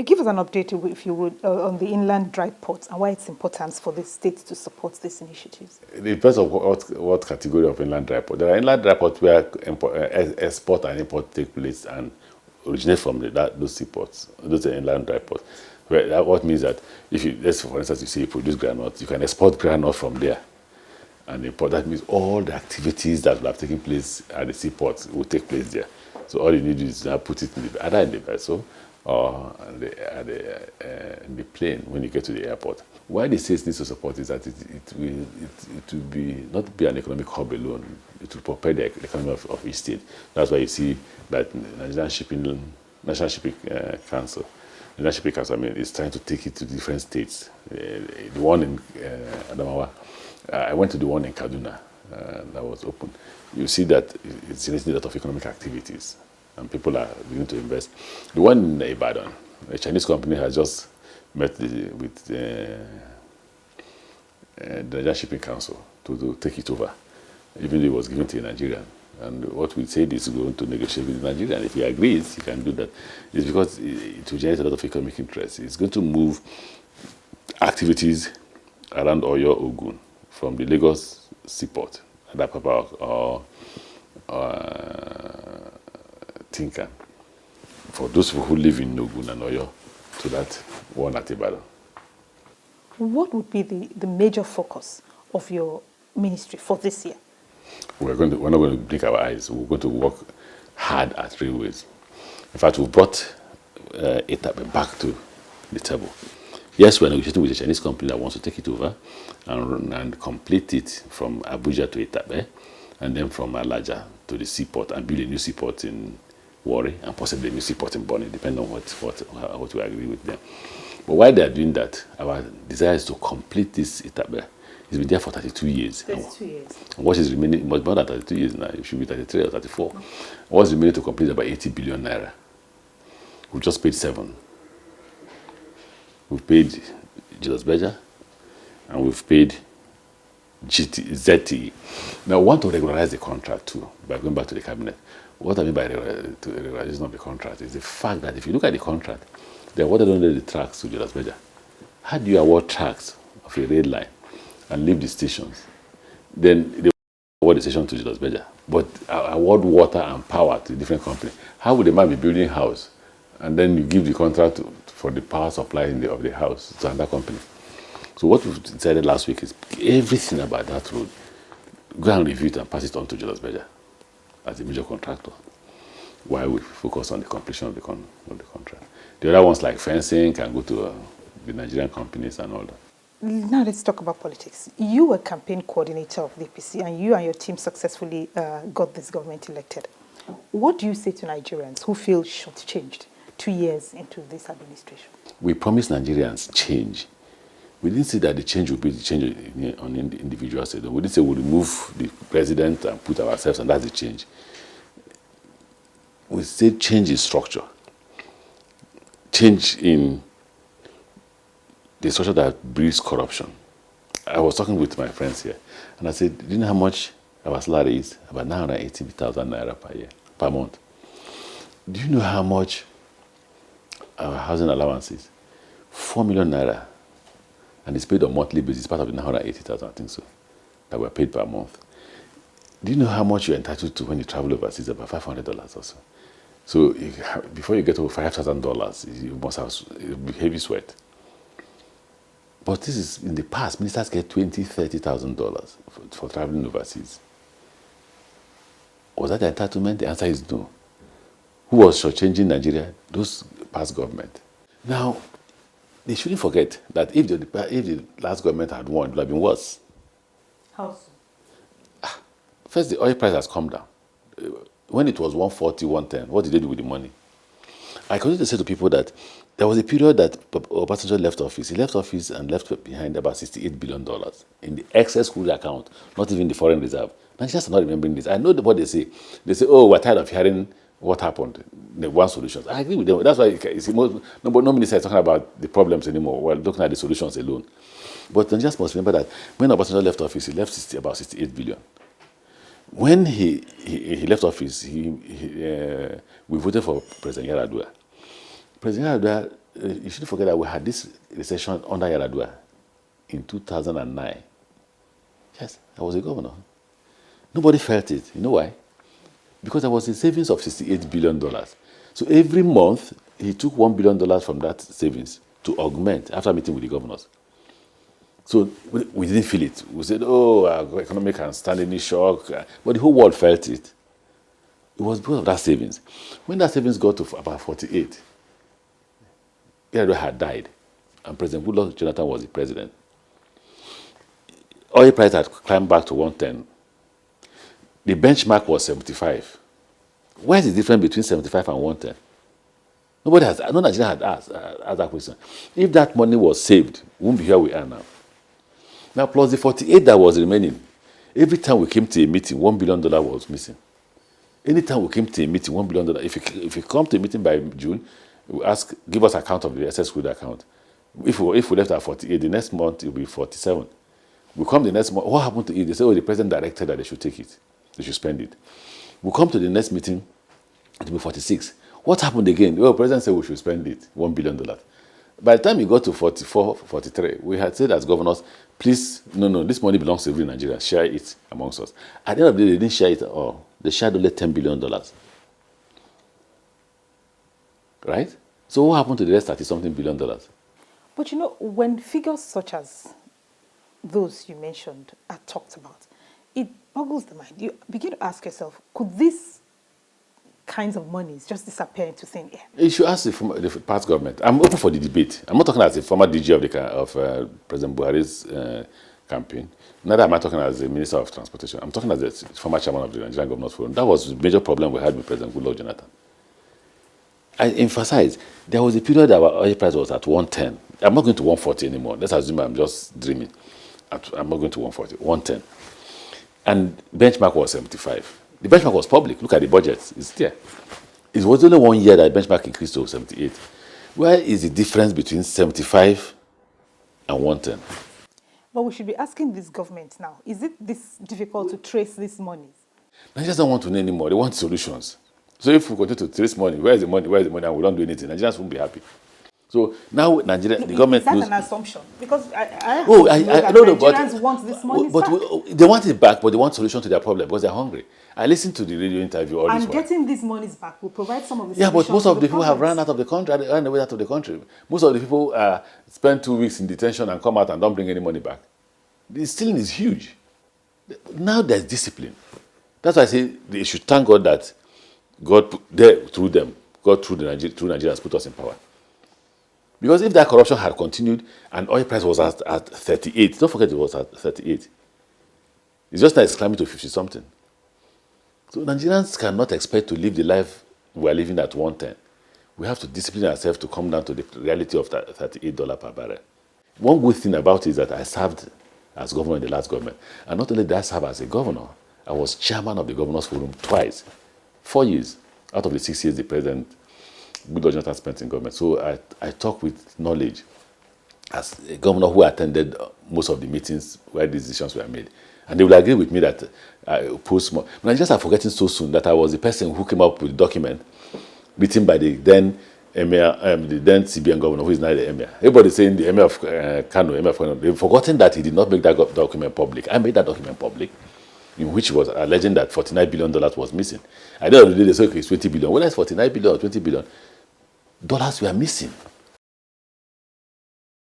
Give us an update, if you would, on the inland dry ports and why it's important for the states to support these initiatives. It depends on what category of inland dry port. There are inland dry ports where export and import take place and originate from those seaports, those inland dry ports. What means that if you, let's for instance, you say you produce groundnut, you can export groundnut from there and import. That means all the activities that will have taken place at the seaports will take place there. So all you need is now put it either in the vessel or in the plane when you get to the airport. Why the states need to support is that it will be not be an economic hub alone. It will propel the economy of each state. That's why you see that National Shipping Council, I mean, is trying to take it to different states. The one in Adamawa, I went to the one in Kaduna that was open. You see that it's generating a lot of economic activities, and people are beginning to invest. The one in Ibadan, a Chinese company has just met with the Nigerian Shipping Council to take it over, even though it was given to a Nigerian. And what we said is going to negotiate with the Nigerian. If he agrees, he can do that. It's because it will generate a lot of economic interest. It's going to move activities around Oyo, Ogun, from the Lagos seaport, Adapapa or Tinkan, for those who live in Ogun and Oyo, to that one at Ibadan. What would be the major focus of your ministry for this year? We're not going to blink our eyes. We're going to work hard at railways. In fact, we've brought Etape back to the table. Yes, we're negotiating with a Chinese company that wants to take it over and complete it from Abuja to Etape, and then from Alaja to the seaport and build a new seaport in Warri and possibly a new seaport in Bonny, depending on what we agree with them. But while they are doing that, our desire is to complete this Etape. It's been there for 32 years. 32 years. And what is remaining, more than 32 years now, it should be 33 or 34. What's remaining to complete about 80 billion naira. We've just paid 7. We've paid Julius Berger, and we've paid ZTE. Now, we want to regularize the contract too, by going back to the cabinet. What I mean by regularization of the contract is the fact that if you look at the contract, they awarded only the tracks to Julius Berger. How do you award tracks of a rail line and leave the stations? Then they award the station to Julius Berger, but award water and power to a different company. How would a man be building a house and then you give the contract for the power supply of the house to another company? So what we decided last week is everything about that road, go and review it and pass it on to Julius Berger as a major contractor, while we focus on the completion of the contract. The other ones like fencing can go to the Nigerian companies and all that. Now let's talk about politics. You were campaign coordinator of the APC, and you and your team successfully got this government elected. What do you say to Nigerians who feel shortchanged 2 years into this administration? We promised Nigerians change. We didn't say that the change would be the change on individuals. We didn't say we'll remove the president and put ourselves, and that's the change. We said change in structure. Change in the structure that breeds corruption. I was talking with my friends here, and I said, do you know how much our salary is? About 980,000 naira per month. Do you know how much our housing allowance is? 4 million naira. And it's paid on a monthly basis, part of the 980,000, I think so, that we're paid per month. Do you know how much you're entitled to when you travel overseas? About $500 or so. So before you get over $5,000, you must have a heavy sweat. But this is, in the past, ministers get $20,000, $30,000 for traveling overseas. Was that the entitlement? The answer is no. Who was shortchanging Nigeria? Those past government. Now, they shouldn't forget that if the last government had won, it would have been worse. How so? First, the oil price has come down. When it was 140, 110, what did they do with the money? I continue to say to people that there was a period that Obasanjo left office. He left office and left behind about $68 billion in the excess crude account, not even the foreign reserve. Nigerians are not remembering this. I know what they say. They say, oh, we're tired of hearing what happened. They want solutions. I agree with them. That's why you see, no minister is talking about the problems anymore. We're looking at the solutions alone. But Nigerians must remember that when Obasanjo left office, he left about 68 billion. When he left office, we voted for President Yaradua. President Yaradua you shouldn't forget that we had this recession under Yaradua in 2009. Yes, I was a governor. Nobody felt it. You know why? Because there was a savings of $68 billion. So every month, he took $1 billion from that savings to augment after meeting with the governors. So we didn't feel it. We said, oh, our economy can stand any shock. But the whole world felt it. It was because of that savings. When that savings got to about 48, Yaradua had died, and President Goodluck Jonathan was the president. Oil price had climbed back to 110. The benchmark was 75. Where is the difference between 75 and 110? No Nigerian had asked that question. If that money was saved, we wouldn't be here we are now. Now, plus the 48 that was remaining, every time we came to a meeting, $1 billion was missing. Anytime we came to a meeting, $1 billion, if you come to a meeting by June, we ask, give us account of the excess crude account. If we left at 48, the next month it will be 47. We come the next month, what happened to it? They say, oh, the president directed that they should take it. They should spend it. We come to the next meeting, it will be 46. What happened again? Well, the president said we should spend it, $1 billion. By the time we got to 44, 43, we had said as governors, please, no, this money belongs to every Nigerian. Share it amongst us. At the end of the day, they didn't share it at all. They shared only $10 billion. Right? So what happened to the rest $30-something billion? But you know, when figures such as those you mentioned are talked about, it boggles the mind. You begin to ask yourself, could these kinds of monies just disappear into thin air? You should ask the past government. I'm open for the debate. I'm not talking as a former DG of President Buhari's campaign. Neither am I talking as a Minister of Transportation. I'm talking as a former chairman of the Nigerian Governors Forum. That was the major problem we had with President Goodluck Jonathan. I emphasize, there was a period that our oil price was at 110. I'm not going to 140 anymore. Let's assume I'm just dreaming. I'm not going to 140, 110. And benchmark was 75. The benchmark was public. Look at the budget. It's there. It was only 1 year that benchmark increased to 78. Where is the difference between 75 and 110? But we should be asking this government now, is it this difficult to trace these monies? Nigerians don't want to know anymore. They want solutions. So if we continue to trace money, where is the money, and we don't do anything, Nigerians won't be happy. So now Nigeria, the government... Is that an assumption? Because I don't know, Nigerians want this money back. They want it back, but they want solution to their problem because they're hungry. I listened to the radio interview all this while. And getting these monies back will provide some of the solutions. Yeah, but most of the people have problems. run out of the country, ran away out of the country. Most of the people spend 2 weeks in detention and come out and don't bring any money back. The stealing is huge. Now there's discipline. That's why I say they should thank God that God through Nigerians put us in power. Because if that corruption had continued and oil price was at 38, don't forget it was at 38. It's just that it's climbing to 50-something. So Nigerians cannot expect to live the life we are living at 110. We have to discipline ourselves to come down to the reality of that $38 per barrel. One good thing about it is that I served as governor in the last government. And not only did I serve as a governor, I was chairman of the Governors Forum twice. 4 years out of the 6 years the President Goodluck Jonathan spent in government. So I talk with knowledge as a governor who attended most of the meetings where these decisions were made. And they will agree with me that Nigerians are forgetting so soon that I was the person who came up with the document written by the then Emir, the then CBN governor, who is now the Emir. Everybody saying the Emir of Kano, they've forgotten that he did not make that document public. I made that document public, in which was alleging that $49 billion was missing. At the end of the day, they said, okay, it's 20 billion. Whether it's 49 billion or 20 billion, dollars were missing.